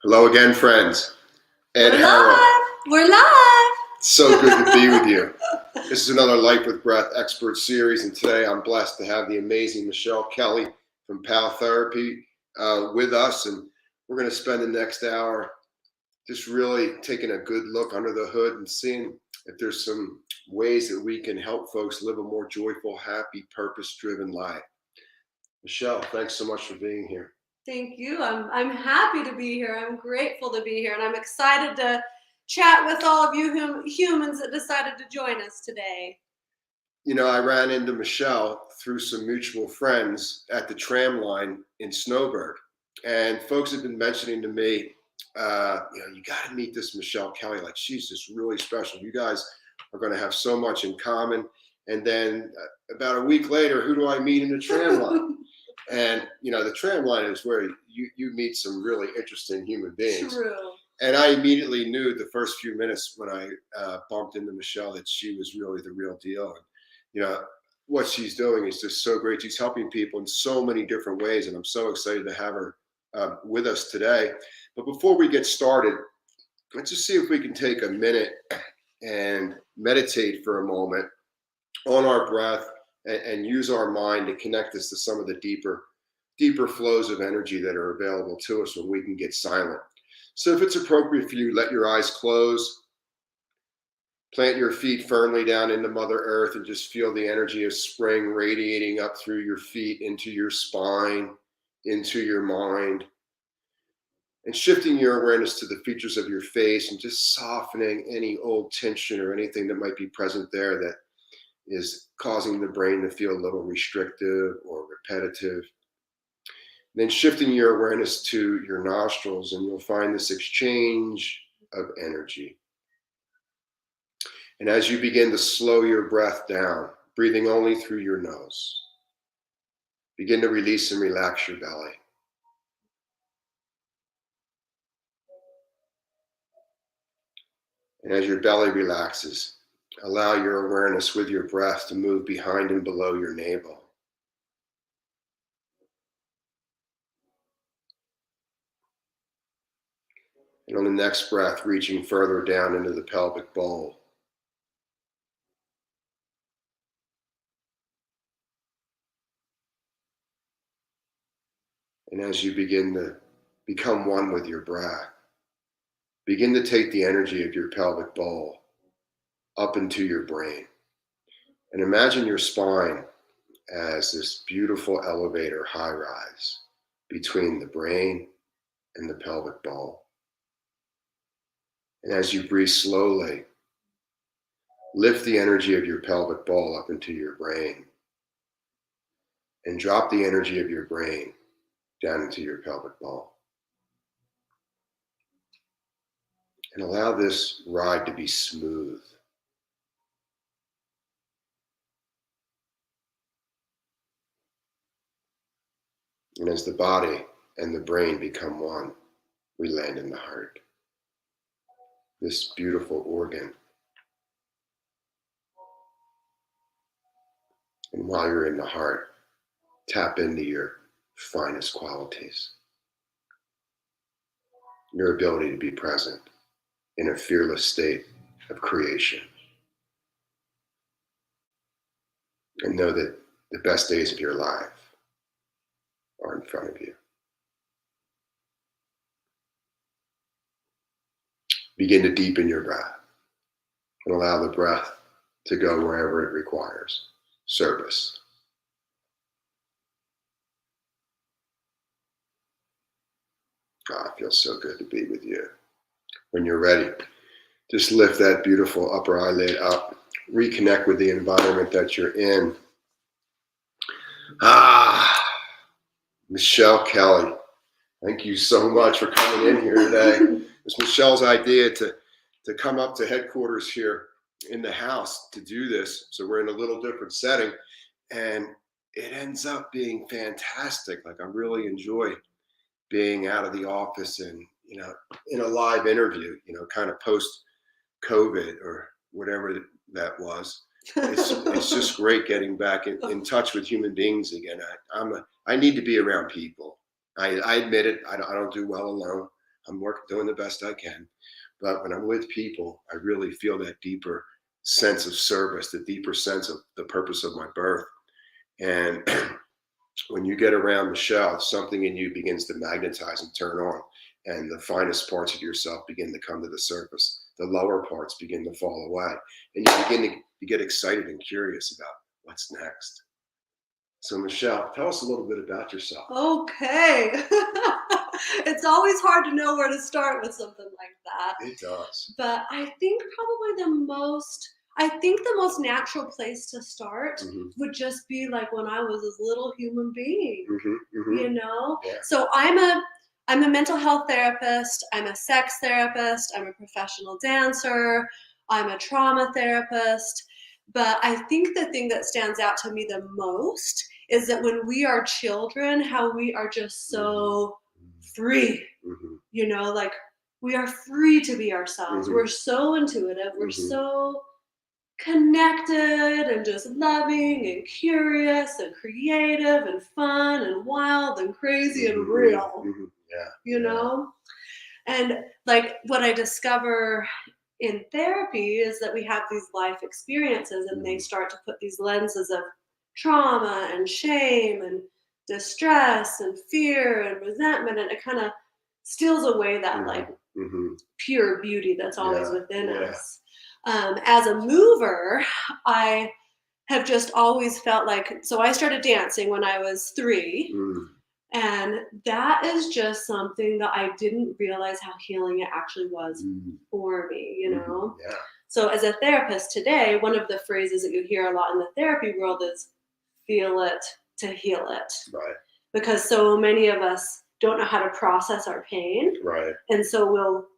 Hello again, friends. Ed We're Harrow. live. We're live. So good to be with you. This is another Life with Breath expert series, and today I'm blessed to have the amazing Michelle Kelly from PAL Therapy with us, and we're going to spend the next hour just really taking a good look under the hood and seeing if there's some ways that we can help folks live a more joyful, happy, purpose-driven life. Michelle, thanks so much for being here. Thank you. I'm happy to be here. I'm grateful to be here, and I'm excited to chat with all of you humans that decided to join us today. You know, I ran into Michelle through some mutual friends at the tram line in Snowbird, and folks have been mentioning to me, you got to meet this Michelle Kelly. Like, she's just really special. You guys are going to have so much in common. And then about a week later, who do I meet in the tram line? And the tram line is where you meet some really interesting human beings. True. And I immediately knew the first few minutes when I bumped into Michelle that she was really the real deal. And what she's doing is just so great. She's helping people in so many different ways, and I'm so excited to have her with us today. But before we get started, let's just see if we can take a minute and meditate for a moment on our breath and use our mind to connect us to some of the deeper flows of energy that are available to us when we can get silent. So if it's appropriate for you, let your eyes close. Plant your feet firmly down into Mother Earth and just feel the energy of spring radiating up through your feet, into your spine, into your mind. And shifting your awareness to the features of your face and just softening any old tension or anything that might be present there that is causing the brain to feel a little restrictive or repetitive. Then shifting your awareness to your nostrils, and you'll find this exchange of energy. And as you begin to slow your breath down, breathing only through your nose, begin to release and relax your belly. And as your belly relaxes, allow your awareness with your breath to move behind and below your navel. And on the next breath, reaching further down into the pelvic bowl. And as you begin to become one with your breath, begin to take the energy of your pelvic bowl up into your brain. And imagine your spine as this beautiful elevator high rise between the brain and the pelvic bowl. And as you breathe slowly, lift the energy of your pelvic bowl up into your brain and drop the energy of your brain down into your pelvic bowl. And allow this ride to be smooth. And as the body and the brain become one, we land in the heart. This beautiful organ. And while you're in the heart, tap into your finest qualities. Your ability to be present in a fearless state of creation. And know that the best days of your life are in front of you. Begin to deepen your breath and allow the breath to go wherever it requires service. Oh, it feels so good to be with you. When you're ready, just lift that beautiful upper eyelid up, reconnect with the environment that you're in. Michelle Kelly, thank you so much for coming in here today. It's Michelle's idea to come up to headquarters here in the house to do this. So we're in a little different setting, and it ends up being fantastic. Like, I really enjoy being out of the office and, in a live interview, kind of post COVID or whatever that was. It's just great getting back in touch with human beings again. I need to be around people. I admit it. I don't do well alone. I'm doing the best I can. But when I'm with people, I really feel that deeper sense of service, the deeper sense of the purpose of my birth. And when you get around Michelle, something in you begins to magnetize and turn on, and the finest parts of yourself begin to come to the surface. The lower parts begin to fall away, and you begin to get excited and curious about what's next. So, Michelle, tell us a little bit about yourself. Okay. It's always hard to know where to start with something like that. It does. But I think probably the most natural place to start Hmm. would just be like when I was this little human being, Hmm. Hmm. you know? Yeah. So I'm a mental health therapist, I'm a sex therapist, I'm a professional dancer, I'm a trauma therapist. But I think the thing that stands out to me the most is that when we are children, how we are just so free, Hmm. like we are free to be ourselves. Hmm. We're so intuitive, we're Hmm. so connected and just loving and curious and creative and fun and wild and crazy and real, Hmm. Yeah. you Yeah. know? And like what I discover in therapy is that we have these life experiences and they Mhm. start to put these lenses of trauma and shame and distress and fear and resentment, and it kind of steals away that like Mhm. Mhm. pure beauty that's always Yeah. within Yeah. us. As a mover, I have just always felt like, so I started dancing when I was 3, Mm. and that is just something that I didn't realize how healing it actually was Mm. for me, Mhm. Yeah. So as a therapist today, one of the phrases that you hear a lot in the therapy world is feel it to heal it. Right. Because so many of us don't know how to process our pain. Right. And so we'll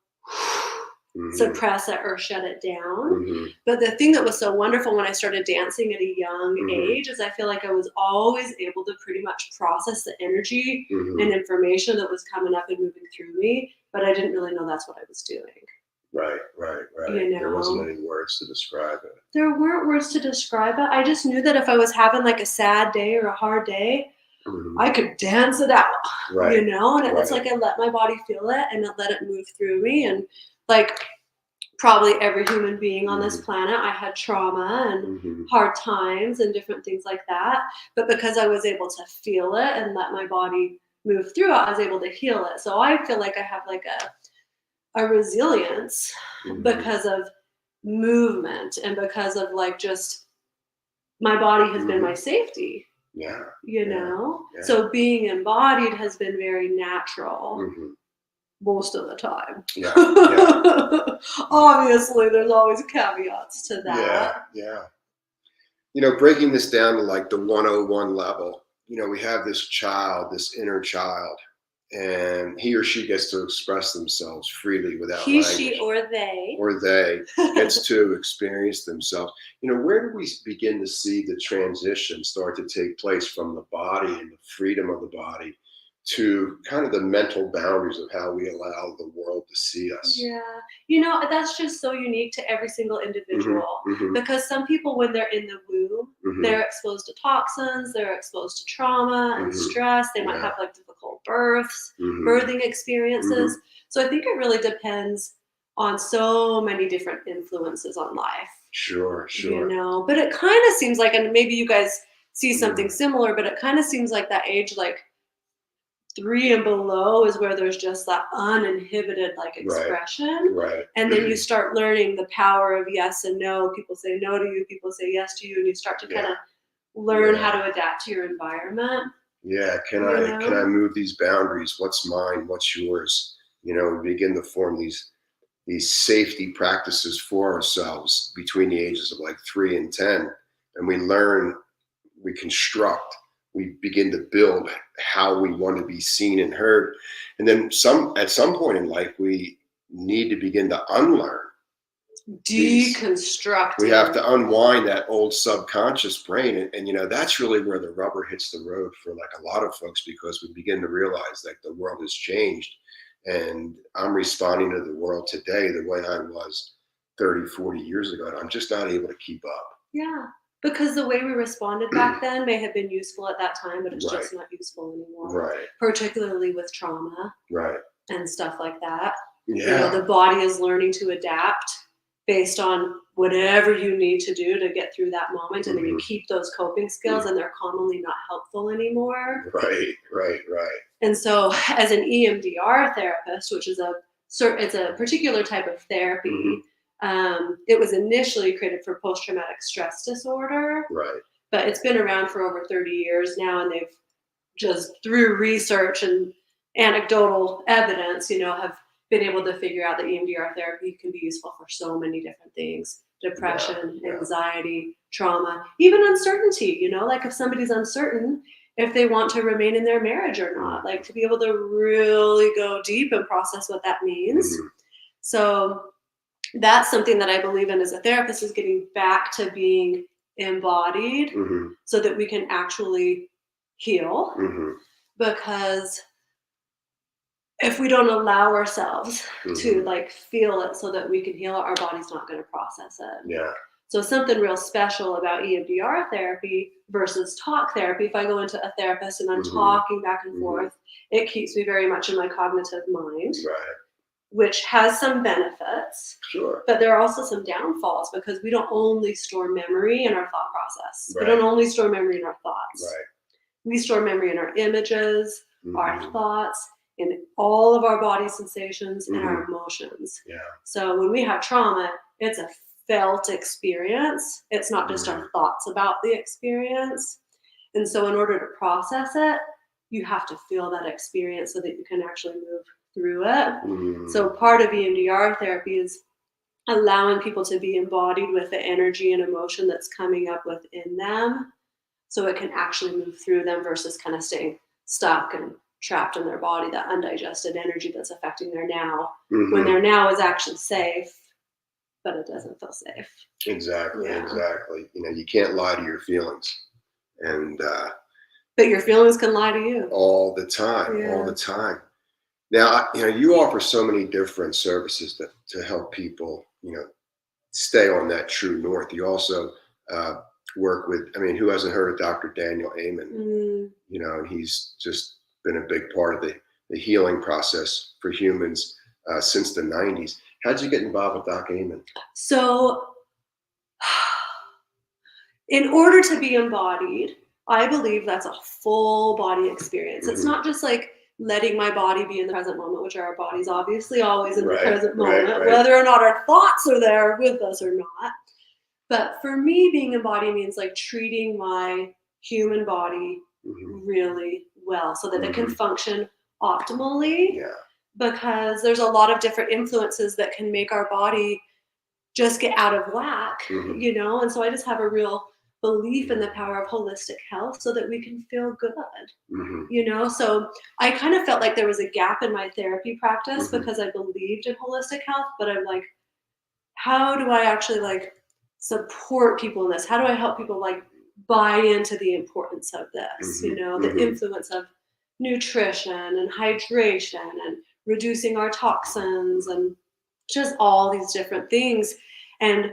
Mhm. suppress it or shut it down. Mhm. But the thing that was so wonderful when I started dancing at a young Mhm. age is I feel like I was always able to pretty much process the energy and Mhm. information that was coming up and moving through me, but I didn't really know that's what I was doing. Right. Right. Right. You There wasn't know, any words to describe it. there weren't words to describe it. I just knew that if I was having like a sad day or a hard day, Mhm. I could dance it out, Right. and it's Right. like I let my body feel it and it let it move through me. And like probably every human being on this Mhm. planet, I had trauma and Mhm. hard times and different things like that. But because I was able to feel it and let my body move through it, I was able to heal it. So I feel like I have like a resilience Mhm. because of movement and because of like just my body has been my Mhm. safety, Yeah. Yeah. Yeah. So being embodied has been very natural Mhm. most of the time. Yeah. Yeah. Obviously, there's always caveats to Yeah. that. Yeah. Breaking this down to like the 101 level, we have this child, this inner child, and he or she gets to express themselves freely without He, she, language, or they. or they gets to experience themselves. Where do we begin to see the transition start to take place from the body and the freedom of the body to kind of the mental boundaries of how we allow the world to see us? Yeah. That's just so unique to every single Hmm. individual Hmm. because some people, when they're in the womb, Hmm. they're exposed to toxins, they're exposed to trauma and Hmm. stress. They might Yeah. have like difficult births, Hmm. birthing experiences. Hmm. So I think it really depends on so many different influences on life, Sure. Sure. But it kind of seems like, and maybe you guys see something Mm. similar, but it kind of seems like that age, like 3 and below is where there's just that uninhibited like Right. expression. Right. And then you start learning the power of yes and no. People say no to you, people say yes to you, and you start to kind Yeah. of learn how Yeah. to adapt to your environment. Yeah. Can You I know? move these boundaries? What's mine? What's yours? We begin to form these safety practices for ourselves between the ages of like 3 and 10, and we learn, we construct, we begin to build how we want to be seen and heard, and then at some point in life we need to begin to unlearn these. We have Deconstructing. to unwind that old subconscious brain, and that's really where the rubber hits the road for like a lot of folks, because we begin to realize that the world has changed, and I'm responding to the world today the way I was 30, 40 years ago, and I'm just not able to keep up. Yeah. Because the way we responded back then may have been useful at that time, but it's Right. just not useful anymore, Right. particularly with trauma. Right. and stuff like that. Yeah. The body is learning to adapt based on whatever you need to do to get through that moment, and then you keep those coping skills, and they're commonly not helpful anymore. Right. And so, as an EMDR therapist, which is it's a particular type of therapy, it was initially created for post-traumatic stress disorder, Right. but it's been around for over 30 years now, and they've just through research and anecdotal evidence, have been able to figure out that EMDR therapy can be useful for so many different things: depression, anxiety, trauma, even uncertainty. Like if somebody's uncertain if they want to remain in their marriage or not, like to be able to really go deep and process what that means. So that's something that I believe in as a therapist, is getting back to being embodied so that we can actually heal. Because if we don't allow ourselves to like feel it so that we can heal it, our body's not going to process it. Yeah. So something real special about EMDR therapy versus talk therapy, if I go into a therapist and I'm talking back and forth, it keeps me very much in my cognitive mind, which has some benefits. Sure. But there are also some downfalls, because we don't only store memory in our thought process. We don't only store memory in our thoughts. We store memory in our images, our thoughts, in all of our body sensations and our emotions. Yeah. So when we have trauma, it's a felt experience. It's not just our thoughts about the experience. And so in order to process it, you have to feel that experience so that you can actually move through it. So part of EMDR therapy is allowing people to be embodied with the energy and emotion that's coming up within them, so it can actually move through them versus kind of staying stuck and trapped in their body, that undigested energy that's affecting their now, when their now is actually safe, but it doesn't feel safe. Exactly. You can't lie to your feelings. And but your feelings can lie to you. All the time. Now, you offer so many different services to help people, stay on that true north. You also work with, who hasn't heard of Dr. Daniel Amen? And he's just been a big part of the healing process for humans since the 90s. How'd you get involved with Doc Amen? So, in order to be embodied, I believe that's a full body experience. It's not just like letting my body be in the present moment, which our body's obviously always in the present moment, whether or not our thoughts are there with us or not. But for me, being embodied means like treating my human body really well so that it can function optimally. Because there's a lot of different influences that can make our body just get out of whack, and so I just have a real belief in the power of holistic health so that we can feel good, so I kind of felt like there was a gap in my therapy practice because I believed in holistic health, but I'm like, how do I actually like support people in this? How do I help people like buy into the importance of this, the influence of nutrition and hydration and reducing our toxins and just all these different things. And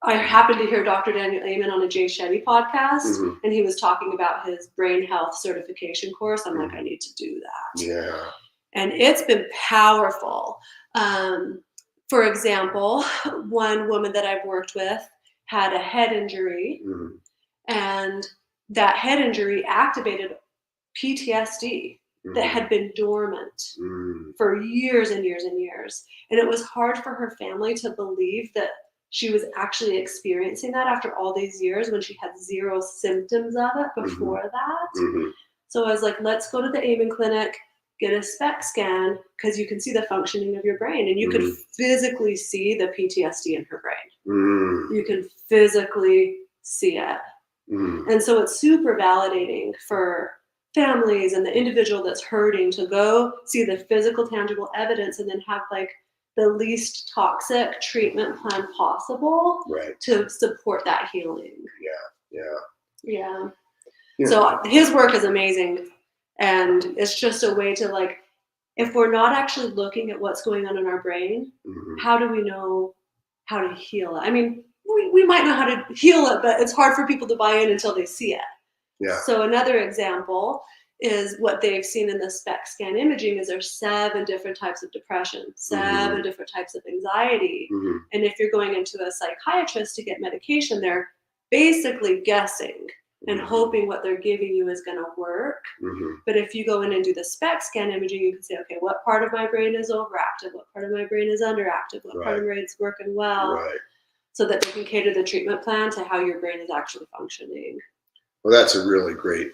I happened to hear Dr. Daniel Amen on a Jay Shetty podcast, and he was talking about his brain health certification course. I'm like, I need to do that. Yeah. And it's been powerful. For example, one woman that I've worked with had a head injury, and that head injury activated PTSD that had been dormant for years and years and years. And it was hard for her family to believe that she was actually experiencing that after all these years when she had zero symptoms of it before that. So I was like, let's go to the Amen Clinic, get a SPECT scan, because you can see the functioning of your brain, and you could physically see the PTSD in her brain. You can physically see it. And so it's super validating for families and the individual that's hurting to go see the physical, tangible evidence and then have like the least toxic treatment plan possible to support that healing. Yeah. So his work is amazing, and it's just a way to like, if we're not actually looking at what's going on in our brain, how do we know how to heal it? We might know how to heal it, but it's hard for people to buy in until they see it. So another example is what they've seen in the SPECT scan imaging is there's 7 different types of depression, 7 different types of anxiety. Hmm. And if you're going into a psychiatrist to get medication, they're basically guessing and hoping what they're giving you is going to work. Hmm. But if you go in and do the SPECT scan imaging, you can say, okay, what part of my brain is overactive? What part of my brain is underactive? What part of my brain is working well? Right. So that they can cater the treatment plan to how your brain is actually functioning. Well, that's a really great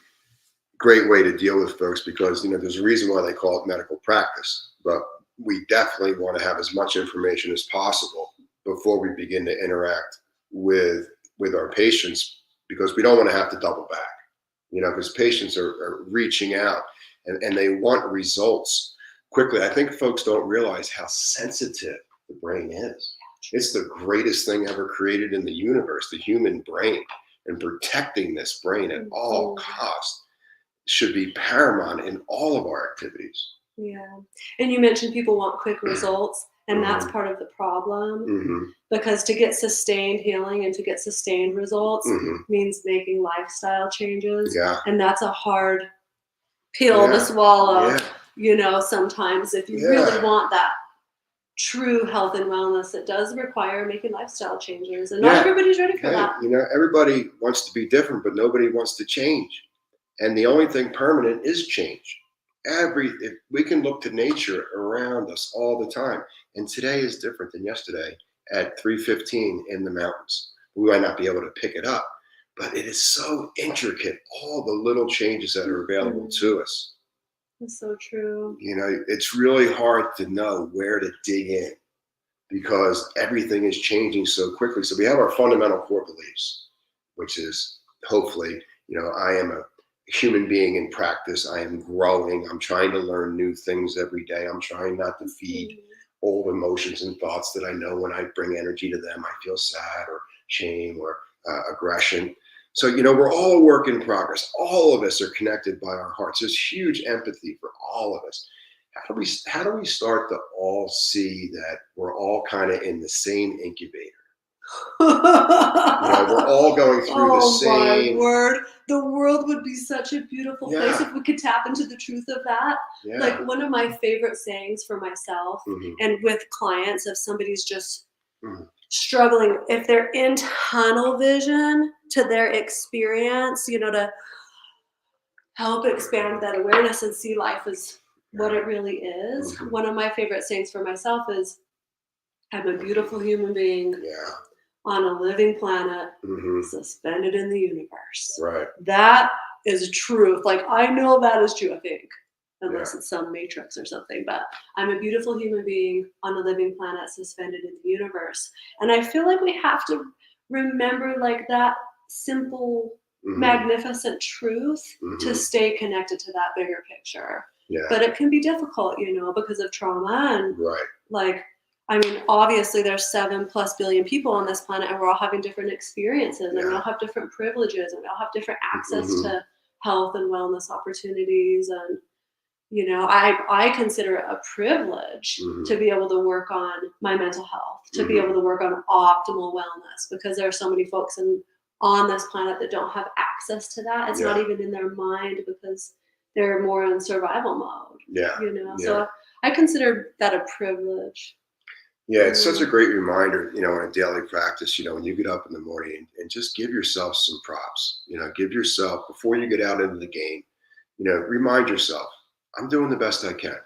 way to deal with folks, because there's a reason why they call it medical practice, but we definitely want to have as much information as possible before we begin to interact with our patients, because we don't want to have to double back, because patients are reaching out and they want results quickly. I think folks don't realize how sensitive the brain is. It's the greatest thing ever created in the universe, the human brain, and protecting this brain at all costs should be paramount in all of our activities. Yeah. And you mentioned people want quick results, and that's part of the problem, because to get sustained healing and to get sustained results means making lifestyle changes. Yeah. And that's a hard pill to swallow, sometimes if you really want that true health and wellness, it does require making lifestyle changes. And not everybody's ready for that. Everybody wants to be different, but nobody wants to change. And the only thing permanent is change. If we can look to nature around us all the time, and today is different than yesterday at 3:15 in the mountains. We might not be able to pick it up, but it is so intricate, all the little changes that are available to us. That's so true. It's really hard to know where to dig in, because everything is changing so quickly. So we have our fundamental core beliefs, which is hopefully, I am a human being in practice. I am growing. I'm trying to learn new things every day. I'm trying not to feed old emotions and thoughts that I know when I bring energy to them, I feel sad or shame or aggression. So, we're all a work in progress. All of us are connected by our hearts. There's huge empathy for all of us. How do we start to all see that we're all kind of in the same incubator? We're all going through the same. My word. The world would be such a beautiful place if we could tap into the truth of that. Yeah. Like, one of my favorite sayings for myself and with clients, if somebody's just struggling, if they're in tunnel vision to their experience, to help expand that awareness and see life as what it really is. One of my favorite sayings for myself is, I'm a beautiful human being on a living planet, suspended in the universe. Right. That is truth. Like, I know that is true, I think, unless it's some matrix or something, but I'm a beautiful human being on a living planet suspended in the universe. And I feel like we have to remember that simple, magnificent truth to stay connected to that bigger picture. Yeah. But it can be difficult, because of trauma and obviously there's 7+ billion people on this planet, and we're all having different experiences, and we all have different privileges, and we all have different access to health and wellness opportunities. And, I consider it a privilege to be able to work on my mental health, to be able to work on optimal wellness, because there are so many folks on this planet that don't have access to that. It's not even in their mind, because they're more in survival mode. So I consider that a privilege. Yeah, it's such a great reminder, in a daily practice, when you get up in the morning and just give yourself some props, give yourself, before you get out into the game, remind yourself, I'm doing the best I can.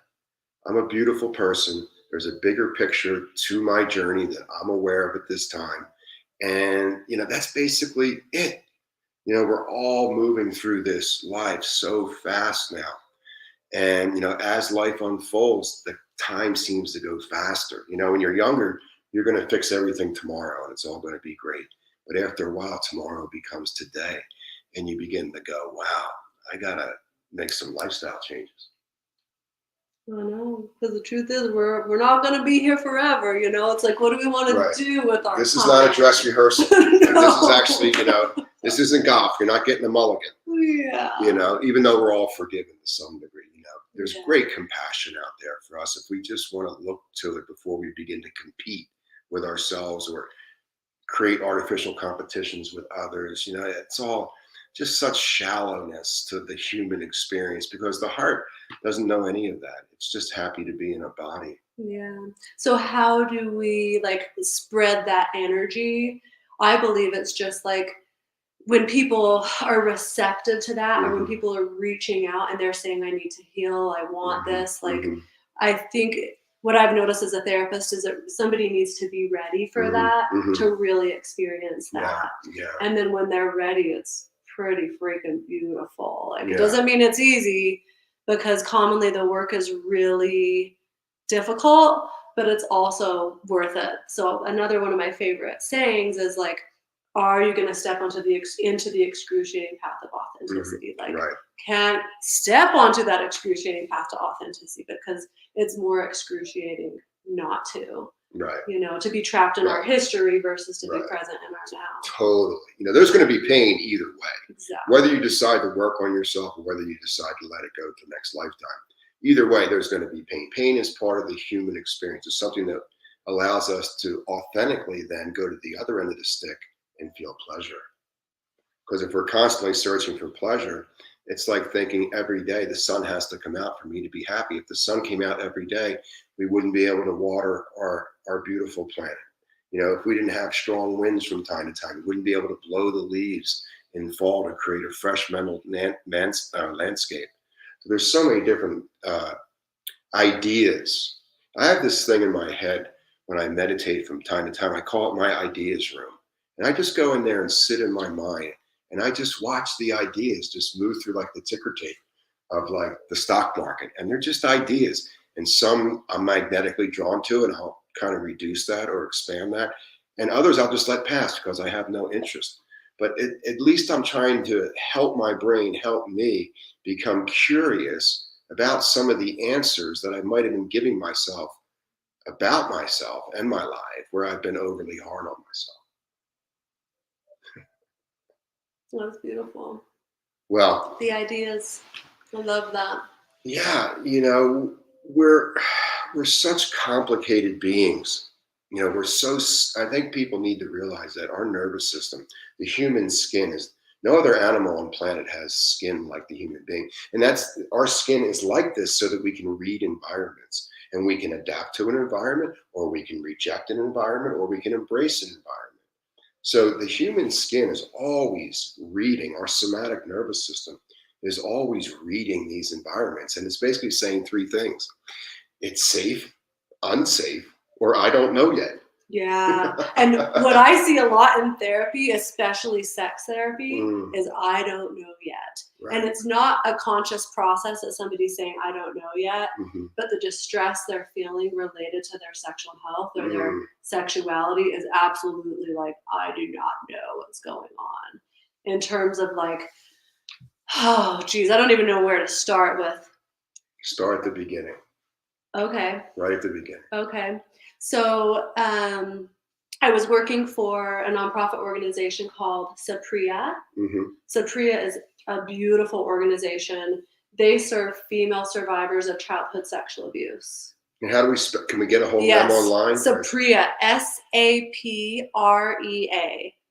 I'm a beautiful person. There's a bigger picture to my journey that I'm aware of at this time. And, that's basically it. We're all moving through this life so fast now. And, as life unfolds, the time seems to go faster. When you're younger, you're going to fix everything tomorrow and it's all going to be great. But after a while, tomorrow becomes today. And you begin to go, wow, I got to make some lifestyle changes. I know, because the truth is we're not going to be here forever. It's like, what do we want to do with our This time? is not a dress rehearsal. No. This is actually, this isn't golf. You're not getting a mulligan. Yeah. Even though we're all forgiven to some degree, there's great compassion out there for us if we just want to look to it before we begin to compete with ourselves or create artificial competitions with others. It's all just such shallowness to the human experience, because the heart doesn't know any of that. It's just happy to be in a body. Yeah. So how do we like spread that energy? I believe it's just like when people are receptive to that, or when Hmm. people are reaching out and they're saying, I need to heal, I want Hmm. this, like, Hmm. I think what I've noticed as a therapist is that somebody needs to be ready for Hmm. that Hmm. to really experience Yeah, that. yeah, And then when they're ready, it's pretty freaking beautiful. Like, it yeah. doesn't mean it's easy, because commonly the work is really difficult, but it's also worth it. So another one of my favorite sayings is like, are you going to step onto into the excruciating path of Hmm. authenticity? Like, Right, can't step onto that excruciating path to authenticity, because it's more excruciating not to, right, to be trapped in our right, history versus to be right. present in our now. Totally. There's going to be pain either way. Whether you Exactly. decide to work on yourself or whether you decide to let it go to the next lifetime. Either way, there's going to be pain. Pain is part of the human experience. It's something that allows us to authentically then go to the other end of the stick and feel pleasure. Because if we're constantly searching for pleasure, it's like thinking every day the sun has to come out for me to be happy. If the sun came out every day, we wouldn't be able to water our beautiful planet. If we didn't have strong winds from time to time, we wouldn't be able to blow the leaves in fall to create a fresh mental landscape. So there's so many different ideas. I have this thing in my head when I meditate from time to time. I call it my ideas room. And I just go in there and sit in my mind and I just watch the ideas just move through like the ticker tape of like the stock market. And they're just ideas. And some I'm magnetically drawn to, and I'll kind of reduce that or expand that. And others I'll just let pass because I have no interest. But at least I'm trying to help my brain, help me become curious about some of the answers that I might have been giving myself about myself and my life, where I've been overly hard on myself. That's beautiful. Well, The ideas. I love that. yeah, we're such complicated beings. We're so. I think people need to realize that our nervous system, the human skin, is no other animal on planet has skin like the human being, and that's our skin is like this so that we can read environments and we can adapt to an environment, or we can reject an environment, or we can embrace an environment. So the human skin is always reading. Our somatic nervous system is always reading these environments. And it's basically saying three things: it's safe, unsafe, or I don't know yet. Yeah. And what I see a lot in therapy, especially sex therapy, Mm, is I don't know yet. And right. it's not a conscious process that somebody's saying, I don't know yet, Hmm. but the distress they're feeling related to their sexual health or their Mm, sexuality is absolutely like, I do not know what's going on. In terms of like, oh, geez, I don't even know where to start with. start at the beginning, Okay. right at the beginning. Okay. So I was working for a nonprofit organization called Sapria. Hmm. Sapria is a beautiful organization. They serve female survivors of childhood sexual abuse. And how do can we get a hold of them Yes, online? Sapria, Saprea,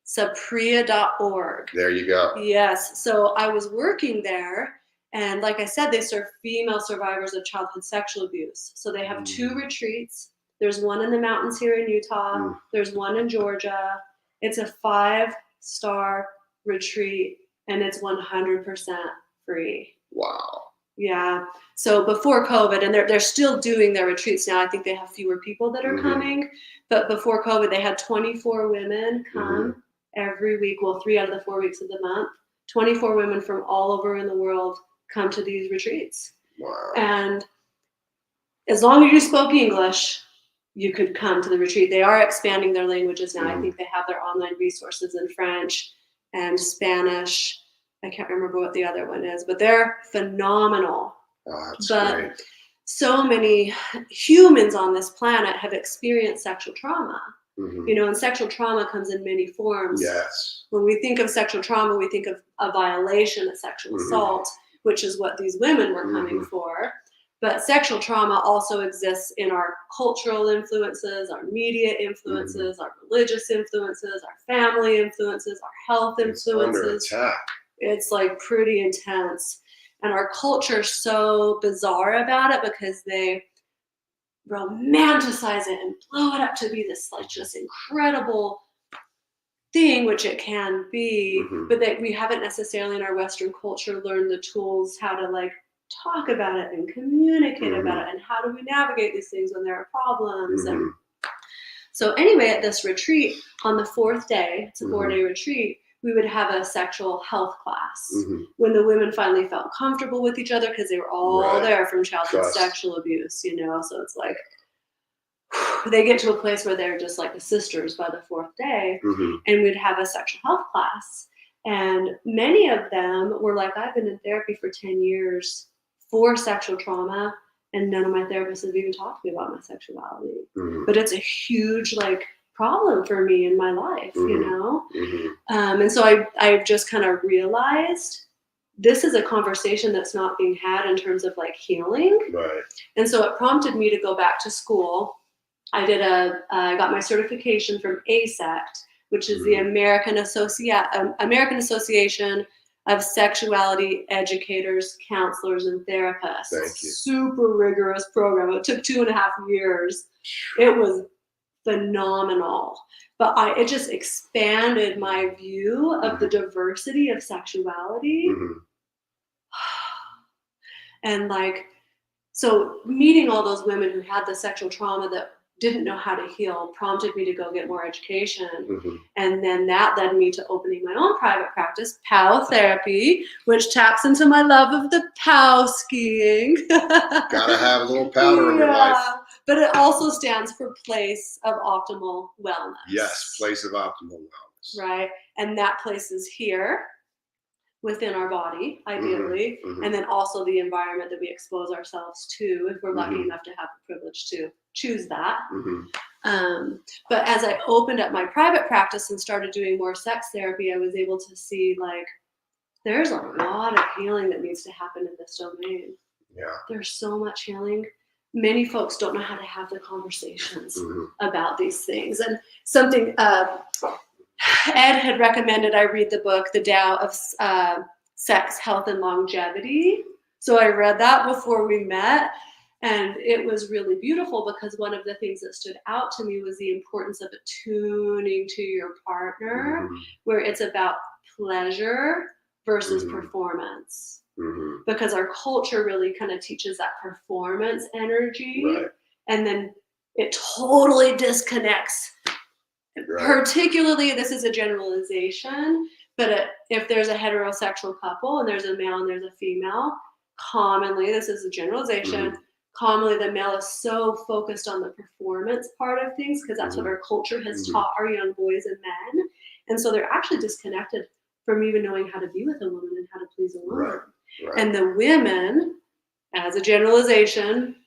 sapria.org. There you go. Yes. So I was working there, and like I said, they serve female survivors of childhood sexual abuse. So they have two Mm, retreats. There's one in the mountains here in Utah, mm, there's one in Georgia. It's a 5-star retreat, and it's 100% free. wow. Yeah. So before COVID, and they're still doing their retreats now. I think they have fewer people that are Hmm. coming, but before COVID, they had 24 women Hmm. come every week. Well, 3 out of the 4 weeks of the month. 24 women from all over in the world come to these retreats, Wow. and as long as you spoke English, you could come to the retreat. They are expanding their languages now. I Mm, think they have their online resources in French and Spanish. I can't remember what the other one is, but they're phenomenal. oh, that's But great. so many humans on this planet have experienced sexual trauma. Hmm. And sexual trauma comes in many forms. Yes. When we think of sexual trauma, we think of a violation, a sexual Hmm. assault, which is what these women were coming Hmm. for. But sexual trauma also exists in our cultural influences, our media Hmm. influences, our religious influences, our family influences, our health It's under influences. attack. It's like pretty intense. And our culture's so bizarre about it because they romanticize it and blow it up to be this like just incredible thing, which it can be, but that we haven't necessarily in our Western culture learned the tools how to like talk about it and communicate about it and how do we navigate these things when there are problems. And so anyway, at this retreat on the 4th day, it's a 4-day retreat, we would have a sexual health class when the women finally felt comfortable with each other because they were all there from childhood sexual abuse, you know. So it's like they get to a place where they're just like the sisters by the 4th day, and we'd have a sexual health class. And many of them were like, I've been in therapy for 10 years for sexual trauma, and none of my therapists have even talked to me about my sexuality. But it's a huge like problem for me in my life, you know? And so I just kind of realized this is a conversation that's not being had in terms of like healing. And so it prompted me to go back to school. I got my certification from ASECT, which is the American Association of Sexuality Educators, Counselors, and Therapists. Thank you. Super rigorous program. It took 2.5 years. It was phenomenal. But it just expanded my view of the diversity of sexuality. And like, so meeting all those women who had the sexual trauma that didn't know how to heal prompted me to go get more education. And then that led me to opening my own private practice, POW Therapy, which taps into my love of the POW skiing. Gotta have a little powder in your life. But it also stands for Place of Optimal Wellness. Yes, Place of Optimal Wellness. Right. And that place is here within our body, ideally, and then also the environment that we expose ourselves to, if we're lucky enough to have the privilege to choose that. But as I opened up my private practice and started doing more sex therapy, I was able to see like there's a lot of healing that needs to happen in this domain. There's so much healing. Many folks don't know how to have the conversations about these things. And something Ed had recommended I read the book, The Tao of Sex, Health, and Longevity. So I read that before we met. And it was really beautiful because one of the things that stood out to me was the importance of attuning to your partner, where it's about pleasure versus performance. Because our culture really kind of teaches that performance energy. And then it totally disconnects. Particularly, this is a generalization, but if there's a heterosexual couple and there's a male and there's a female, commonly, this is a generalization, commonly the male is so focused on the performance part of things because that's what our culture has taught our young boys and men. And so they're actually disconnected from even knowing how to be with a woman and how to please a woman. And the women, as a generalization,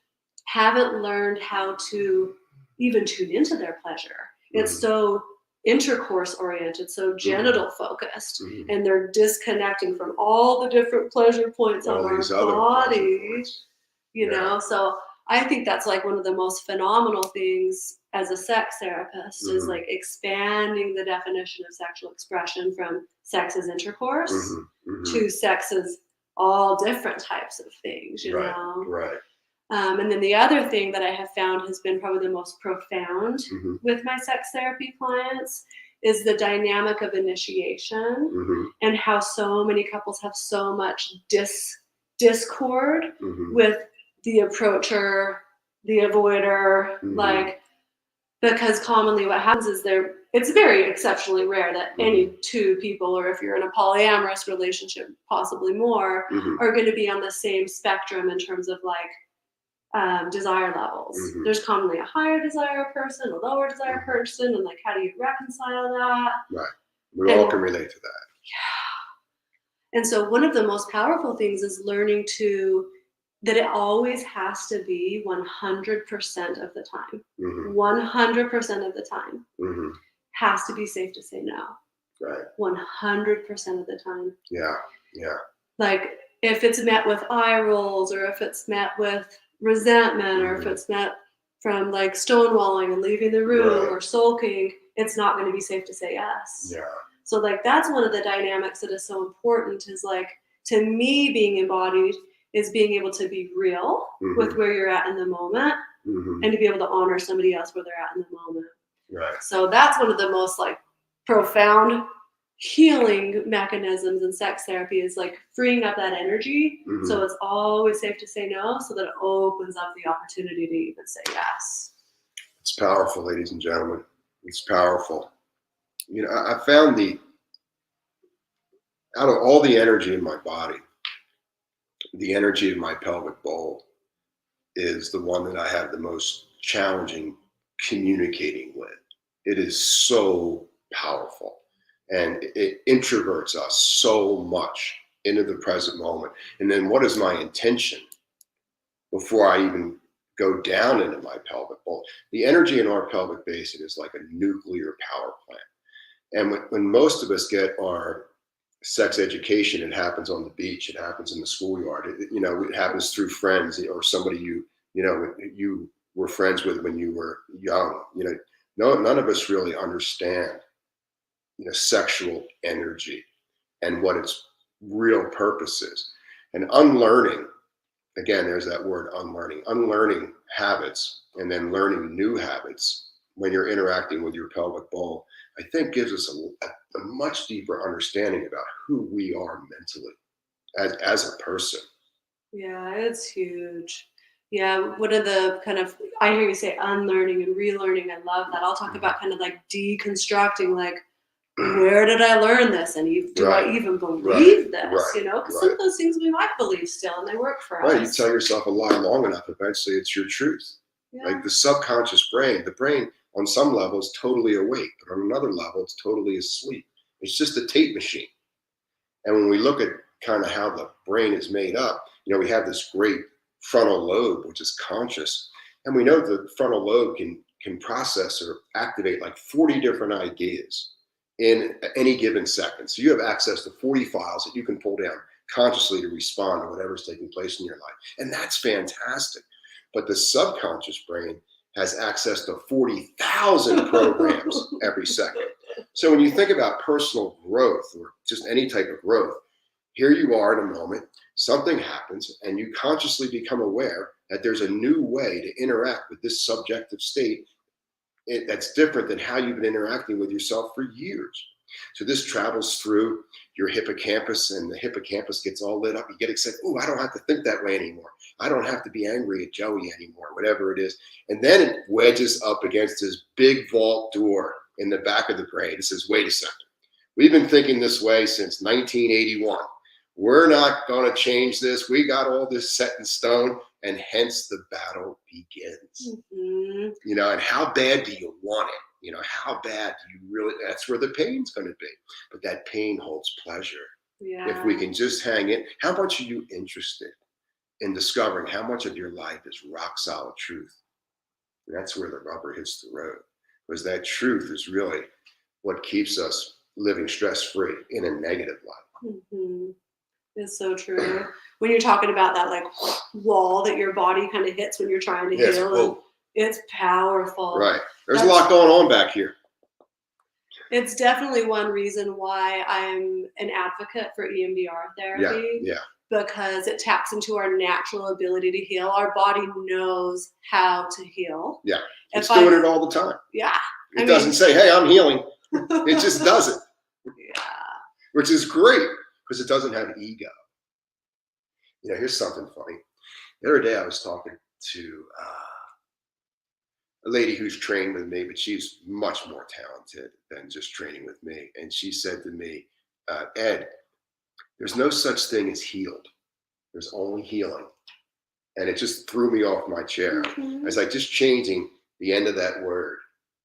haven't learned how to even tune into their pleasure. It's so intercourse oriented, so genital focused, and they're disconnecting from all the different pleasure points on our body, you know. So I think that's like one of the most phenomenal things as a sex therapist is like expanding the definition of sexual expression from sex as intercourse to sex as all different types of things, you know. And then the other thing that I have found has been probably the most profound with my sex therapy clients is the dynamic of initiation and how so many couples have so much discord with the approacher, the avoider, like, because commonly what happens is it's very exceptionally rare that any two people, or if you're in a polyamorous relationship, possibly more, are going to be on the same spectrum in terms of like desire levels. There's commonly a higher desire person, a lower desire person, and like how do you reconcile that? We all can relate to that. And so one of the most powerful things is learning that it always has to be 100% of the time. 100% of the time has to be safe to say no. 100% of the time. Like if it's met with eye rolls, or if it's met with resentment, or if it's met from like stonewalling and leaving the room or sulking, it's not going to be safe to say yes. So like that's one of the dynamics that is so important is like to me being embodied is being able to be real with where you're at in the moment and to be able to honor somebody else where they're at in the moment. Right. So that's one of the most like profound healing mechanisms in sex therapy is like freeing up that energy. So it's always safe to say no so that it opens up the opportunity to even say yes. It's powerful, ladies and gentlemen. It's powerful. You know, I found out of all the energy in my body, the energy of my pelvic bowl is the one that I have the most challenging communicating with. It is so powerful and it introverts us so much into the present moment. And then what is my intention before I even go down into my pelvic bowl? The energy in our pelvic basin is like a nuclear power plant. And when most of us get our sex education, it happens on the beach, it happens in the schoolyard, it happens through friends or somebody you were friends with when you were young. None of us really understand sexual energy and what its real purpose is. And unlearning, again, there's that word unlearning habits and then learning new habits when you're interacting with your pelvic bowl, I think gives us a much deeper understanding about who we are mentally as a person. Yeah, it's huge. Yeah, one of the kind of, I hear you say unlearning and relearning. I love that. I'll talk about kind of like deconstructing, like, where did I learn this? And do I even believe this? Because some of those things we might believe still and they work for us. Right, you tell yourself a lie long enough, eventually it's your truth. Yeah. Like the subconscious brain, the brain on some level is totally awake, but on another level it's totally asleep. It's just a tape machine. And when we look at kind of how the brain is made up, we have this great frontal lobe, which is conscious. And we know the frontal lobe can process or activate like 40 different ideas in any given second. So you have access to 40 files that you can pull down consciously to respond to whatever's taking place in your life. And that's fantastic. But the subconscious brain has access to 40,000 programs every second. So when you think about personal growth or just any type of growth, here you are in a moment, something happens, and you consciously become aware that there's a new way to interact with this subjective state that's different than how you've been interacting with yourself for years. So this travels through your hippocampus, and the hippocampus gets all lit up. You get excited. Oh, I don't have to think that way anymore. I don't have to be angry at Joey anymore, whatever it is. And then it wedges up against this big vault door in the back of the brain. It says, wait a second. We've been thinking this way since 1981. We're not going to change this. We got all this set in stone, and hence the battle begins. And how bad do you want it? How bad do you really, that's where the pain's going to be. But that pain holds pleasure. Yeah. If we can just hang it, how much are you interested in discovering how much of your life is rock solid truth? And that's where the rubber hits the road, because that truth is really what keeps us living stress-free in a negative life. It's so true. When you're talking about that like wall that your body kind of hits when you're trying to heal, it's powerful. Right. There's a lot going on back here. It's definitely one reason why I'm an advocate for EMDR therapy. Yeah. Because it taps into our natural ability to heal. Our body knows how to heal. Yeah. It's doing it all the time. Yeah. It doesn't say, hey, I'm healing. It just does it. Yeah. Which is great because it doesn't have ego. Here's something funny. The other day I was talking to a lady who's trained with me, but she's much more talented than just training with me. And she said to me, Ed, there's no such thing as healed. There's only healing. And it just threw me off my chair. I was like, just changing the end of that word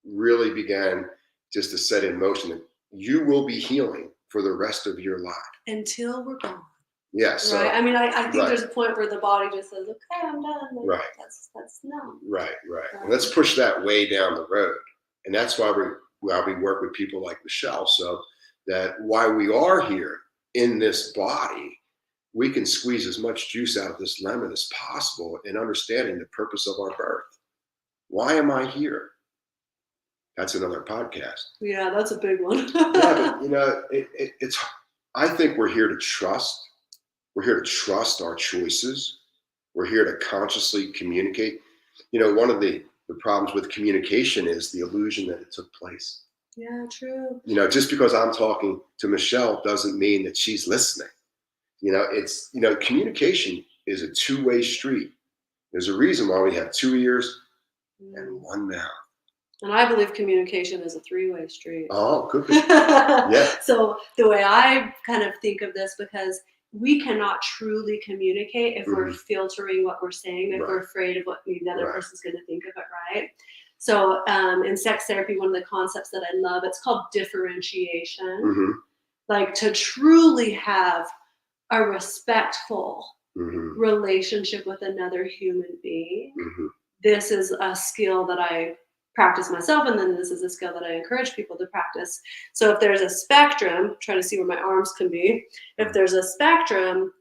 really began just to set in motion that you will be healing for the rest of your life. Until we're gone. Yes. Right. I mean, I think there's a point where the body just says, okay, I'm done. Right. That's no. Right. And let's push that way down the road. And that's why we work with people like Michelle. So that while we are here in this body, we can squeeze as much juice out of this lemon as possible in understanding the purpose of our birth. Why am I here? That's another podcast. Yeah, that's a big one. Yeah, but it's. I think we're here to trust. We're here to trust our choices. We're here to consciously communicate. One of the problems with communication is the illusion that it took place. Yeah, true. Just because I'm talking to Michelle doesn't mean that she's listening. It's communication is a two-way street. There's a reason why we have two ears and one mouth. And I believe communication is a three-way street. Oh, could be. Yeah. So the way I kind of think of this, because we cannot truly communicate if we're filtering what we're saying, if we're afraid of what the other person's going to think of it, right? So in sex therapy, one of the concepts that I love, it's called differentiation. Like to truly have a respectful relationship with another human being. This is a skill that I practice myself, and then this is a skill that I encourage people to practice. So if there's a spectrum, try to see where my arms can be. If there's a spectrum,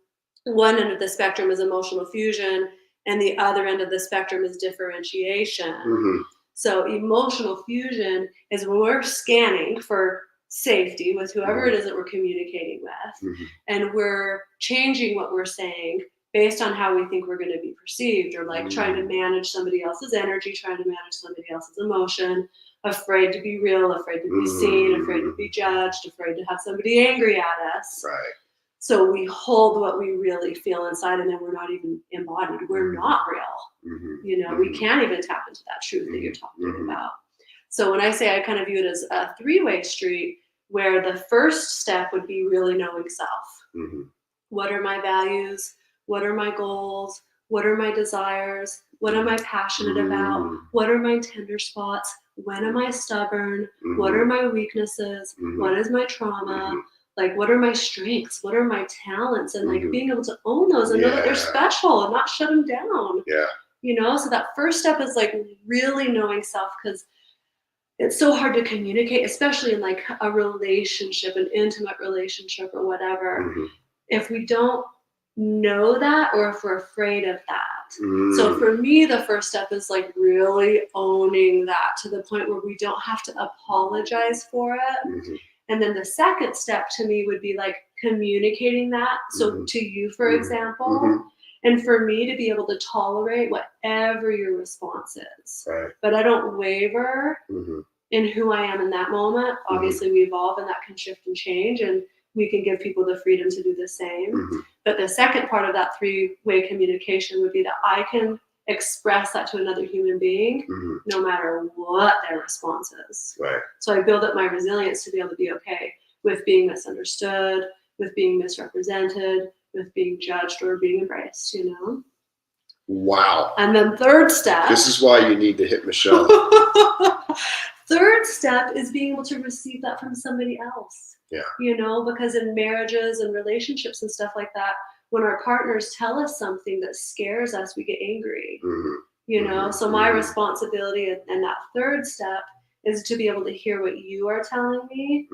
one end of the spectrum is emotional fusion, and the other end of the spectrum is differentiation. So emotional fusion is when we're scanning for safety with whoever it is that we're communicating with, and we're changing what we're saying based on how we think we're going to be perceived, or like trying to manage somebody else's energy, trying to manage somebody else's emotion, afraid to be real, afraid to be seen, afraid to be judged, afraid to have somebody angry at us. Right. So we hold what we really feel inside, and then we're not even embodied. We're not real. We can't even tap into that truth that you're talking about. So when I say, I kind of view it as a three-way street, where the first step would be really knowing self. What are my values? What are my goals? What are my desires? What am I passionate about? What are my tender spots? When am I stubborn? What are my weaknesses? What is my trauma? Like, what are my strengths? What are my talents? And like being able to own those and know that they're special and not shut them down. Yeah. So that first step is like really knowing self, because it's so hard to communicate, especially in like a relationship, an intimate relationship or whatever, if we don't know that, or if we're afraid of that. So for me, the first step is like really owning that to the point where we don't have to apologize for it. And then the second step to me would be like communicating that. So to you, for example, and for me to be able to tolerate whatever your response is. Right. But I don't waver in who I am in that moment. Obviously, we evolve, and that can shift and change, and we can give people the freedom to do the same. But the second part of that three-way communication would be that I can express that to another human being no matter what their response is. Right. So I build up my resilience to be able to be okay with being misunderstood, with being misrepresented, with being judged or being embraced, Wow. And then third step. This is why you need to hit Michelle. Third step is being able to receive that from somebody else. Yeah. Because in marriages and relationships and stuff like that, when our partners tell us something that scares us, we get angry. So my responsibility and that third step is to be able to hear what you are telling me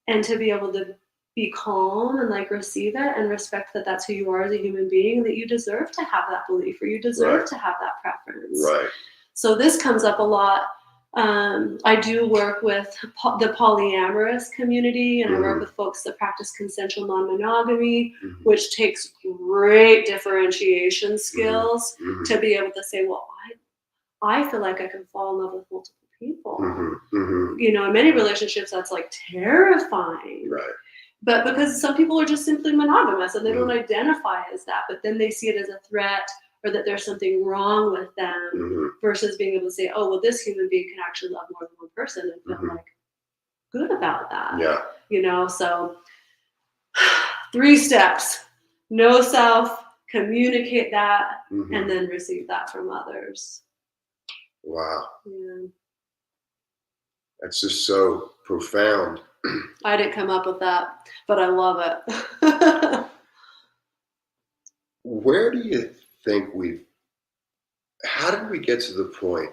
and to be able to be calm and like receive it and respect that that's who you are as a human being, that you deserve to have that belief, or you deserve to have that preference. Right. So this comes up a lot. I do work with the polyamorous community, and I work with folks that practice consensual non-monogamy, which takes great differentiation skills to be able to say, well, I feel like I can fall in love with multiple people. In many relationships, that's like terrifying. Right. But because some people are just simply monogamous and they don't identify as that, but then they see it as a threat, or that there's something wrong with them, versus being able to say, oh, well, this human being can actually love more than one person and feel like good about that. Yeah. So 3 steps: know self, communicate that, and then receive that from others. Wow. Yeah. That's just so profound. I didn't come up with that, but I love it. Where do you think how did we get to the point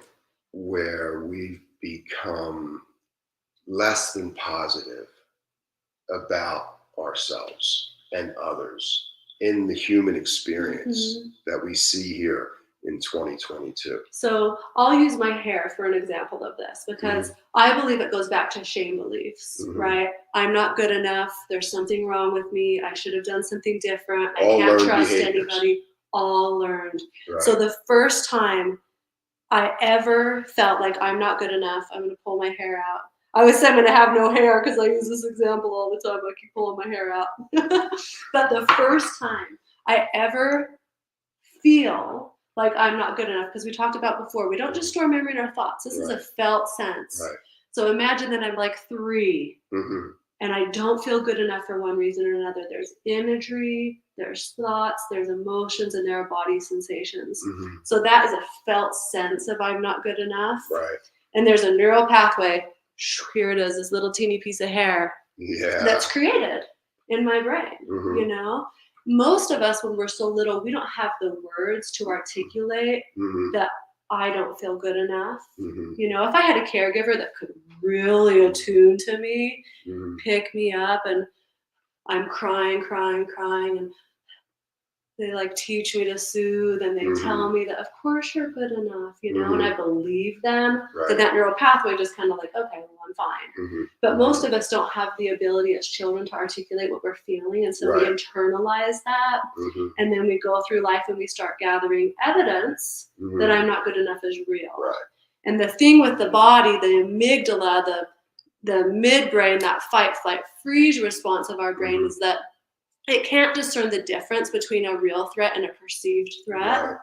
where we've become less than positive about ourselves and others in the human experience that we see here? in 2022? So I'll use my hair for an example of this because I believe it goes back to shame beliefs, right? I'm not good enough. There's something wrong with me. I should have done something different. I All can't learned trust behaviors. anybody. All learned. Right. So the first time I ever felt like I'm not good enough, I'm going to pull my hair out. I always say I'm going to have no hair because I use this example all the time. I keep pulling my hair out. But the first time I ever feel like I'm not good enough, because we talked about before, we don't just store memory in our thoughts. This is a felt sense. Right. So imagine that I'm like 3 Mm-hmm. and I don't feel good enough for one reason or another. There's imagery, there's thoughts, there's emotions, and there are body sensations. Mm-hmm. So that is a felt sense of I'm not good enough. Right. And there's a neural pathway. Here it is, this little teeny piece of hair that's created in my brain, you know? Most of us, when we're so little, we don't have the words to articulate that I don't feel good enough. You know, if I had a caregiver that could really attune to me, pick me up, and I'm crying, and they like teach me to soothe, and they tell me that of course you're good enough, you know, and I believe them, then that neural pathway just kind of like, okay, well, I'm fine. But most of us don't have the ability as children to articulate what we're feeling, and so we internalize that, and then we go through life and we start gathering evidence that I'm not good enough is real. And the thing with the body, the amygdala, the midbrain, that fight, flight, freeze response of our brain is that it can't discern the difference between a real threat and a perceived threat.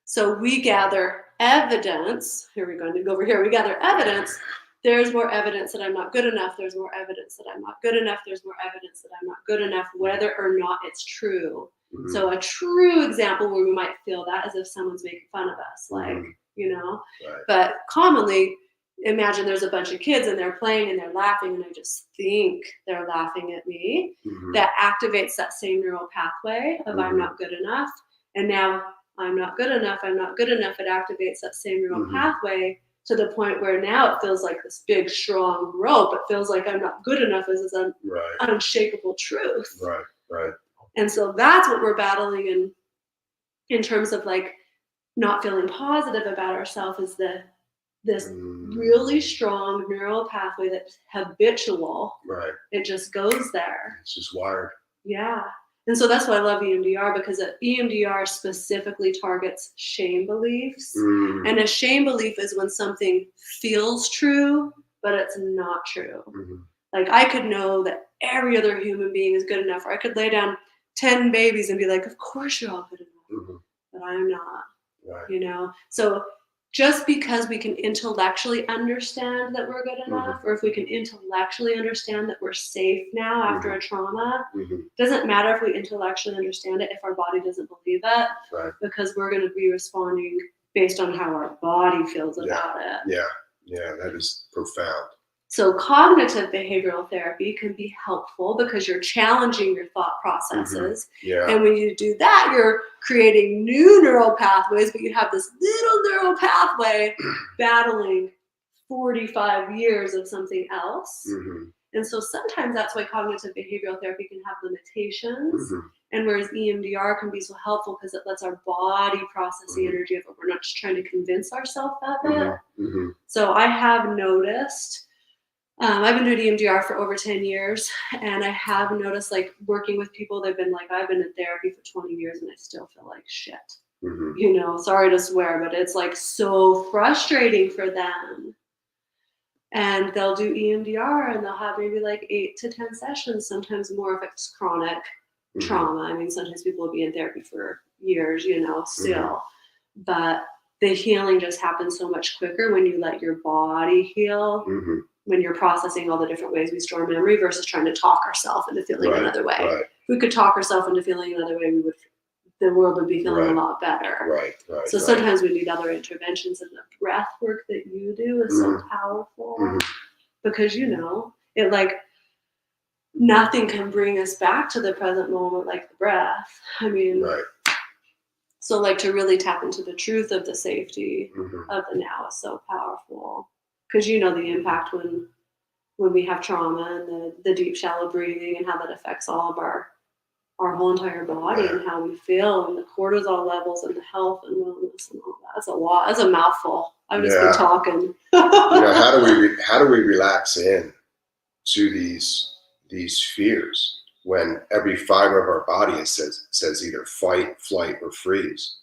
So we gather evidence. Here we're going to go over here. We gather evidence. There's more evidence that I'm not good enough. There's more evidence that I'm not good enough. There's more evidence that I'm not good enough, whether or not it's true. So a true example where we might feel that is if someone's making fun of us, like, you know. But commonly, imagine there's a bunch of kids and they're playing and they're laughing and I just think they're laughing at me. That activates that same neural pathway of I'm not good enough. And now I'm not good enough. It activates that same neural pathway to the point where now it feels like this big, strong rope. It feels like I'm not good enough as this unshakable truth. And so that's what we're battling in terms of like not feeling positive about ourselves, is this really strong neural pathway that's habitual. It just goes there. It's just wired. Yeah. And so that's why I love EMDR, because EMDR specifically targets shame beliefs. And a shame belief is when something feels true, but it's not true. Like I could know that every other human being is good enough, or I could lay down 10 babies and be like, of course you're all good enough, but I'm not, you know? So just because we can intellectually understand that we're good enough, or if we can intellectually understand that we're safe now after a trauma, doesn't matter if we intellectually understand it if our body doesn't believe it, because we're going to be responding based on how our body feels about it. Yeah, that is profound. So cognitive behavioral therapy can be helpful because you're challenging your thought processes. And when you do that, you're creating new neural pathways, but you have this little neural pathway battling 45 years of something else. And so sometimes that's why cognitive behavioral therapy can have limitations. And whereas EMDR can be so helpful because it lets our body process the energy of it. We're not just trying to convince ourselves of it. So I have noticed, I've been doing EMDR for over 10 years, and I have noticed, like, working with people, they've been like, I've been in therapy for 20 years and I still feel like shit. You know, sorry to swear, but it's like so frustrating for them. And they'll do EMDR and they'll have maybe like 8 to 10 sessions, sometimes more if it's chronic trauma. I mean, sometimes people will be in therapy for years, you know, still. But the healing just happens so much quicker when you let your body heal. When you're processing all the different ways we store memory versus trying to talk ourselves into feeling another way. If we could talk ourselves into feeling another way, the world would be feeling a lot better. So sometimes we need other interventions, and the breath work that you do is so powerful because, you know, it like nothing can bring us back to the present moment like the breath. I mean, so like to really tap into the truth of the safety of the now is so powerful. Because you know the impact when we have trauma and the deep shallow breathing and how that affects all of our our whole entire body Yeah. and how we feel and the cortisol levels and the health and wellness and all that. That's a lot. That's a mouthful. I've just been Yeah. talking. How do we relax in to these fears when every fiber of our body says either fight, flight, or freeze?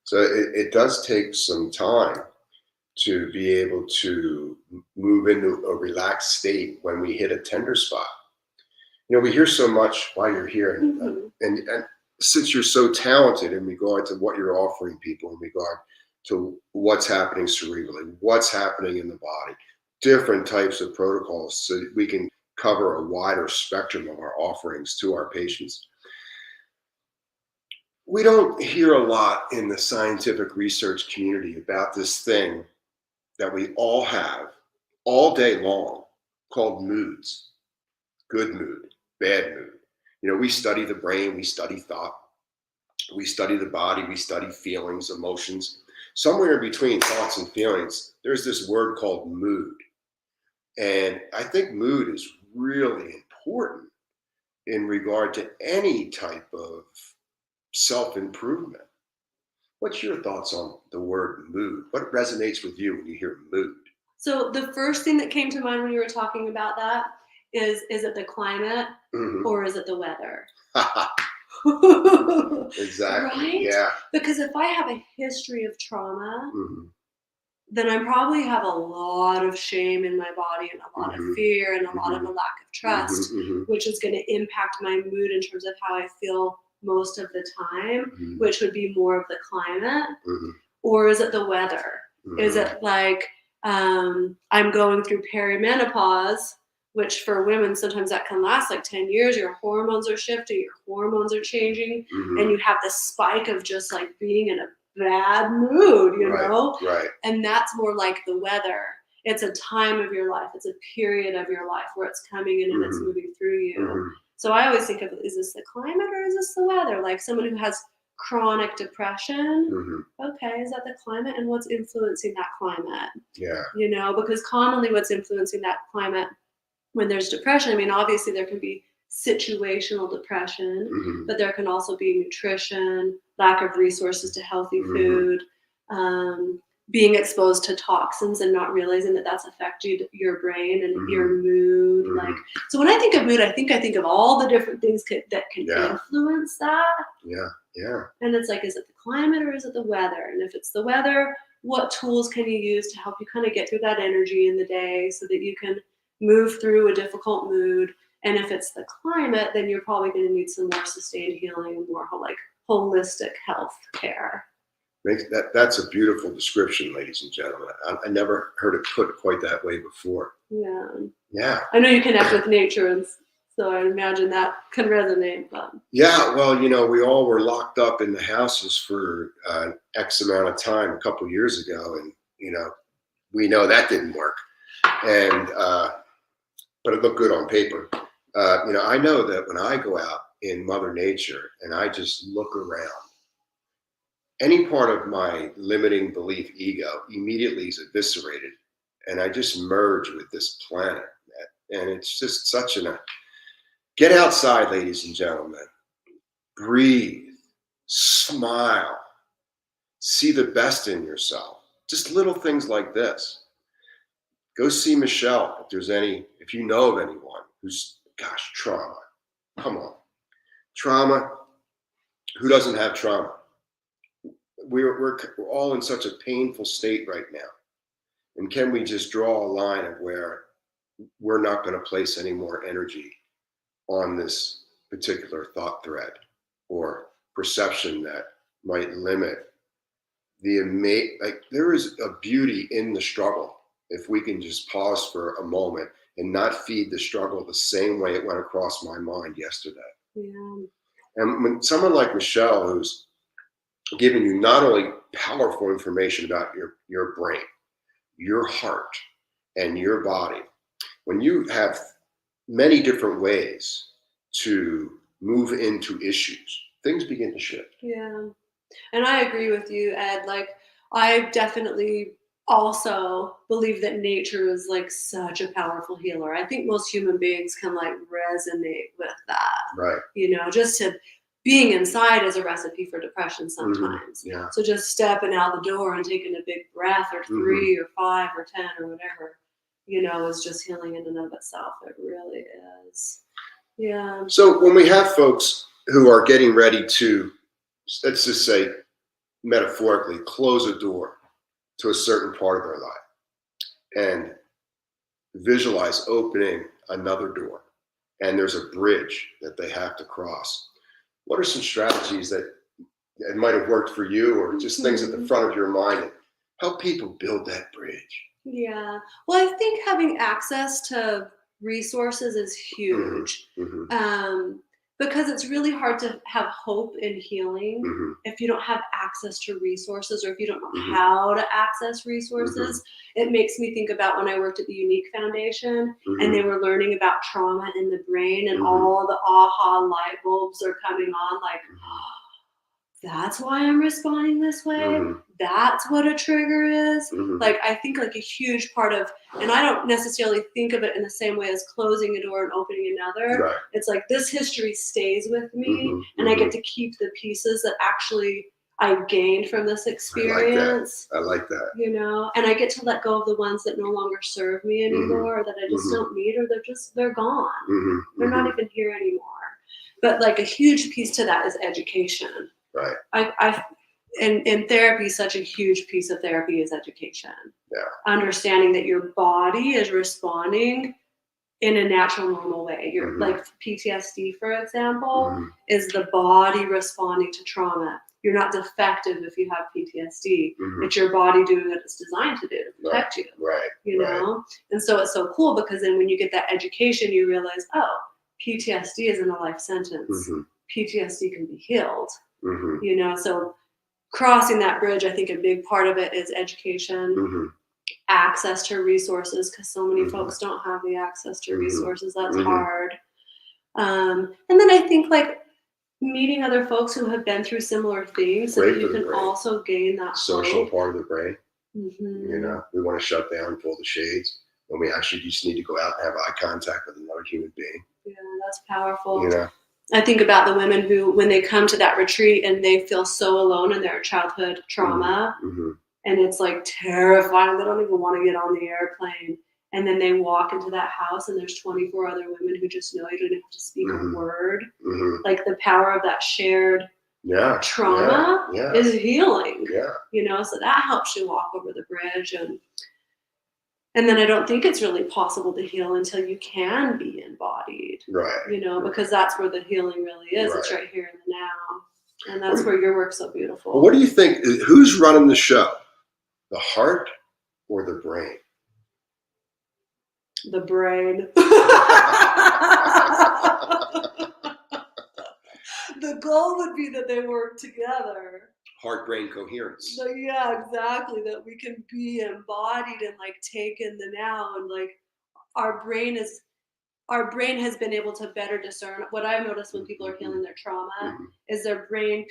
So it does take some time to be able to move into a relaxed state when we hit a tender spot. We hear so much while you're here, Mhm. and since you're so talented in regard to what you're offering people, in regard to what's happening cerebrally, what's happening in the body, different types of protocols, so that we can cover a wider spectrum of our offerings to our patients. We don't hear a lot in the scientific research community about this thing that we all have all day long called moods. Good mood, bad mood. We study the brain, we study thought, we study the body, we study feelings, emotions. Somewhere in between thoughts and feelings, there's this word called mood. And I think mood is really important in regard to any type of self improvement. What's your thoughts on the word mood? What resonates with you when you hear mood? So the first thing that came to mind when you were talking about that is it the climate Hmm. or is it the weather? Exactly. Right? Yeah. Because if I have a history of trauma, Hmm. then I probably have a lot of shame in my body and a lot of Hmm. fear and a lot of Hmm. a lack of Hmm. trust, Hmm. which is going to impact my mood in terms of how I feel most of the time, which would be more of the climate. Hmm. Or is it the weather? Is Hmm. it like I'm going through perimenopause, which for women sometimes that can last like 10 years. Your hormones are shifting, your hormones are changing, and Hmm. you have this spike of just like being in a bad mood, Right. Right. And that's more like the weather. It's a time of your life, it's a period of your life where it's coming in and it's Hmm. moving through you. Hmm. So I always think of, is this the climate or is this the weather? Like someone who has chronic depression, Hmm. okay, is that the climate and what's influencing that climate? Yeah. Because commonly what's influencing that climate when there's depression, I mean, obviously there can be situational depression, Hmm. but there can also be nutrition, lack of resources to healthy Hmm. food, um, being exposed to toxins and not realizing that that's affected your brain and your Hmm. mood. Like, Hmm. so when I think of mood, I think of all the different things that can Yeah. influence that. Yeah. Yeah. And it's like, is it the climate or is it the weather? And if it's the weather, what tools can you use to help you kind of get through that energy in the day so that you can move through a difficult mood? And if it's the climate, then you're probably going to need some more sustained healing and more like holistic health care. That's a beautiful description, ladies and gentlemen. I never heard it put quite that way before. Yeah. Yeah. I know you connect with nature, and so I imagine that can resonate. But Yeah. Well, we all were locked up in the houses for X amount of time a couple years ago, and we know that didn't work. And but it looked good on paper. I know that when I go out in Mother Nature and I just look around, any part of my limiting belief ego immediately is eviscerated, and I just merge with this planet. And it's just such get outside, ladies and gentlemen. Breathe, smile, see the best in yourself. Just little things like this. Go see Michelle if you know of anyone who's, gosh, trauma. Come on. Trauma. Who doesn't have trauma? We're all in such a painful state right now. And can we just draw a line of where we're not going to place any more energy on this particular thought thread or perception that might limit like there is a beauty in the struggle if we can just pause for a moment and not feed the struggle the same way it went across my mind yesterday. yeah, And when someone like Michelle, who's giving you not only powerful information about your brain, your heart, and your body, when you have many different ways to move into issues, things begin to shift. yeah. And I agree with you, Ed. Like, I definitely also believe that nature is like such a powerful healer. I think most human beings can like resonate with that, Right. just to being inside is a recipe for depression Mm-hmm. sometimes. Yeah. So just stepping out the door and taking a big breath, or 3 or 5 or 10 or whatever, is just healing in and of itself. It really is. Yeah. So when we have folks who are getting ready to, let's just say, metaphorically, close a door to a certain part of their life and visualize opening another door, and there's a bridge that they have to cross, what are some strategies that it might have worked for you, or just things at the front of your mind that help people build that bridge? Yeah. Well, I think having access to resources is huge. Mm-hmm. Because it's really hard to have hope in healing Mm-hmm. if you don't have access to resources, or if you don't know Mm-hmm. how to access resources. It makes me think about when I worked at the Unique Foundation and they were learning about trauma in the brain, and all the aha light bulbs are coming on, like, that's why I'm responding this way. That's what a trigger is. Like, I think like a huge part of, and I don't necessarily think of it in the same way as closing a door and opening another. Right. It's like this history stays with me, and I get to keep the pieces that actually I gained from this experience. I like that. And I get to let go of the ones that no longer serve me anymore, or that I just don't need, or they're gone. They're not even here anymore. But like a huge piece to that is education. Right. In therapy, such a huge piece of therapy is education. Yeah. Understanding that your body is responding in a natural, normal way. Like PTSD, for example, is the body responding to trauma. You're not defective if you have PTSD. It's your body doing what it's designed to do to protect you. Right. Know? And so it's so cool, because then when you get that education, you realize, oh, PTSD isn't a life sentence. PTSD can be healed. So crossing that bridge, I think a big part of it is education, access to resources, because so many folks don't have the access to resources. That's hard. And then I think like meeting other folks who have been through similar things, so that you can also gain that social hope. part of the brain. We want to shut down, pull the shades, when we actually just need to go out and have eye contact with another human being. Yeah, that's powerful. I think about the women who, when they come to that retreat and they feel so alone in their childhood trauma, and it's like terrifying. They don't even want to get on the airplane. And then they walk into that house and there's 24 other women who just know you don't have to speak a word. Like the power of that shared trauma is healing. So that helps you walk over the bridge. And then I don't think it's really possible to heal until you can be embodied. Because that's where the healing really is. It's right here in the now. And that's where your work's so beautiful. Well, what do you think? Who's running the show? The heart or the brain? The brain. The goal would be that they work together. Heart-brain coherence. So yeah, exactly. That we can be embodied and like take in the now, and like our brain has been able to better discern. What I've noticed when people are healing their trauma is their brain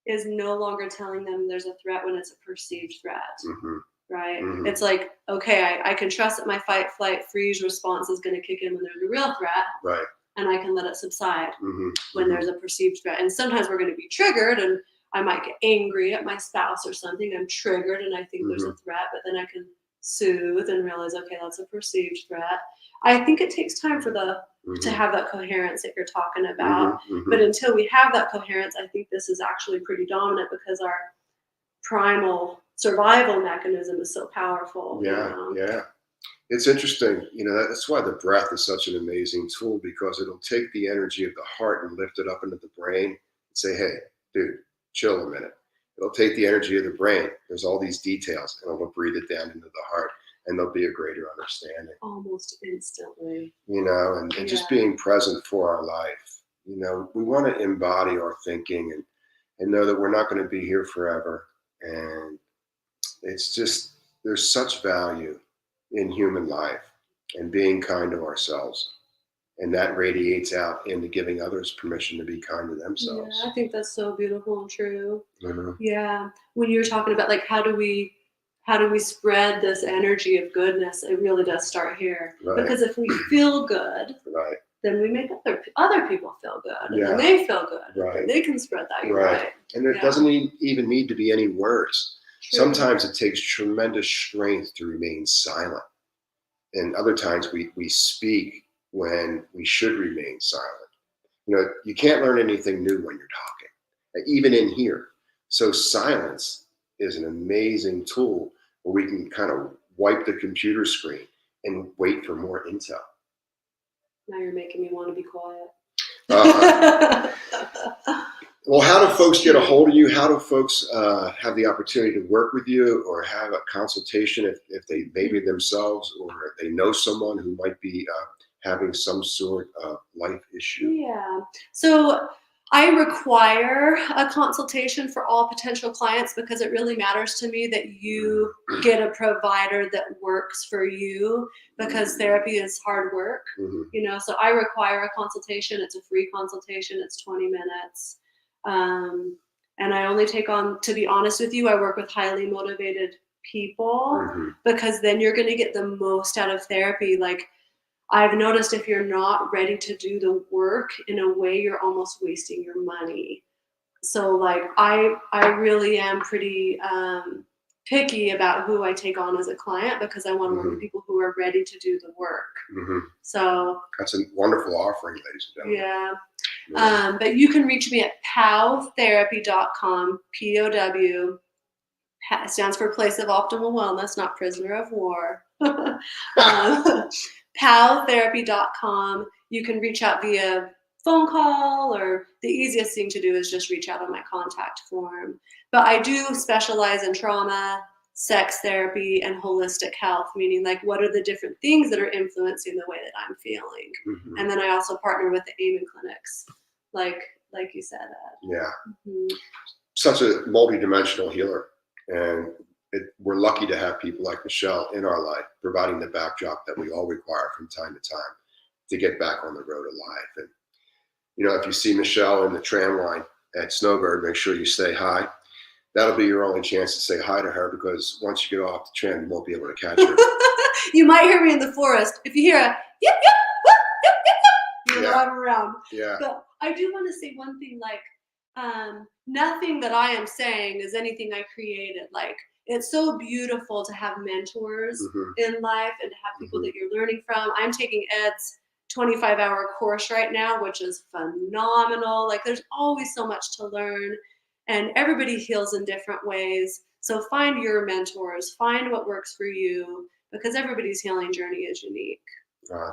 is no longer telling them there's a threat when it's a perceived threat. Right? It's like, okay, I can trust that my fight, flight, freeze response is going to kick in when there's a real threat. Right. And I can let it subside when there's a perceived threat. And sometimes we're going to be triggered, and I might get angry at my spouse or something. I'm triggered and I think there's a threat, but then I can soothe and realize, okay, that's a perceived threat. I think it takes time for to have that coherence that you're talking about. But until we have that coherence, I think this is actually pretty dominant, because our primal survival mechanism is so powerful. Yeah. It's interesting. That's why the breath is such an amazing tool, because it'll take the energy of the heart and lift it up into the brain and say, hey, dude, chill a minute. It'll take the energy of the brain. There's all these details, and it'll breathe it down into the heart, and there'll be a greater understanding. Almost instantly. And just being present for our life. We want to embody our thinking and know that we're not going to be here forever. And it's just, there's such value in human life and being kind to ourselves. And that radiates out into giving others permission to be kind to themselves. Yeah, I think that's so beautiful and true. Yeah. When you're talking about like, how do we spread this energy of goodness, it really does start here. Because if we feel good, then we make other people feel good, and Yeah. then they feel good, Right. and they can spread that. You're Right. right. And there Yeah. doesn't even need to be any words. True. Sometimes it takes tremendous strength to remain silent. And other times we speak when we should remain silent. You know, you can't learn anything new when you're talking, even in here. So silence is an amazing tool where we can kind of wipe the computer screen and wait for more intel. Now you're making me want to be quiet. Uh, well, how do folks get a hold of you? How do folks have the opportunity to work with you or have a consultation if they maybe themselves or they know someone who might be having some sort of life issue? Yeah. So I require a consultation for all potential clients because it really matters to me that you get a provider that works for you, because therapy is hard work. Mm-hmm. You know, so I require a consultation. It's a free consultation. It's 20 minutes. And I only take on, to be honest with you, I work with highly motivated people Mm-hmm. because then you're going to get the most out of therapy. Like, I've noticed if you're not ready to do the work in a way, you're almost wasting your money. So like I really am pretty picky about who I take on as a client because I want to work with people who are ready to do the work. Mm-hmm. So That's a wonderful offering, ladies and gentlemen. yeah. But you can reach me at powtherapy.com, POW. Stands for Place of Optimal Wellness, not Prisoner of War. Powtherapy.com. You can reach out via phone call, or the easiest thing to do is just reach out on my contact form. But I do specialize in trauma, sex therapy, and holistic health, meaning like what are the different things that are influencing the way that I'm feeling. Mm-hmm. And then I also partner with the Amen clinics, like you said, Ed. Yeah. Mm-hmm. Such a multidimensional healer. And we're lucky to have people like Michelle in our life, providing the backdrop that we all require from time to time to get back on the road of life. And, you know, if you see Michelle in the tram line at Snowbird, make sure you say hi. That'll be your only chance to say hi to her, because once you get off the tram, you won't be able to catch her. You might hear me in the forest. If you hear a yip, yip, whoop, yip, yip, yip, you know I'm around. Yeah. But I do want to say one thing, like, nothing that I am saying is anything I created. Like, it's so beautiful to have mentors in life and to have people that you're learning from. I'm taking Ed's 25-hour course right now, which is phenomenal. Like, there's always so much to learn, and everybody heals in different ways. So find your mentors, find what works for you, because everybody's healing journey is unique.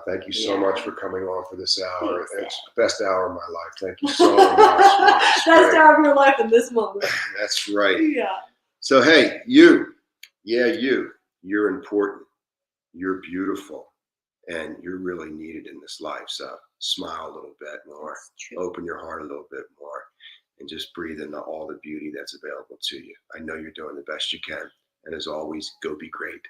Thank you so much for coming on for this hour. Thanks, it's the best hour of my life. Thank you so much. Best hour of your life in this moment. That's right. Yeah. So, hey, you're important. You're beautiful. And you're really needed in this life. So smile a little bit more, open your heart a little bit more, and just breathe in all the beauty that's available to you. I know you're doing the best you can. And as always, go be great.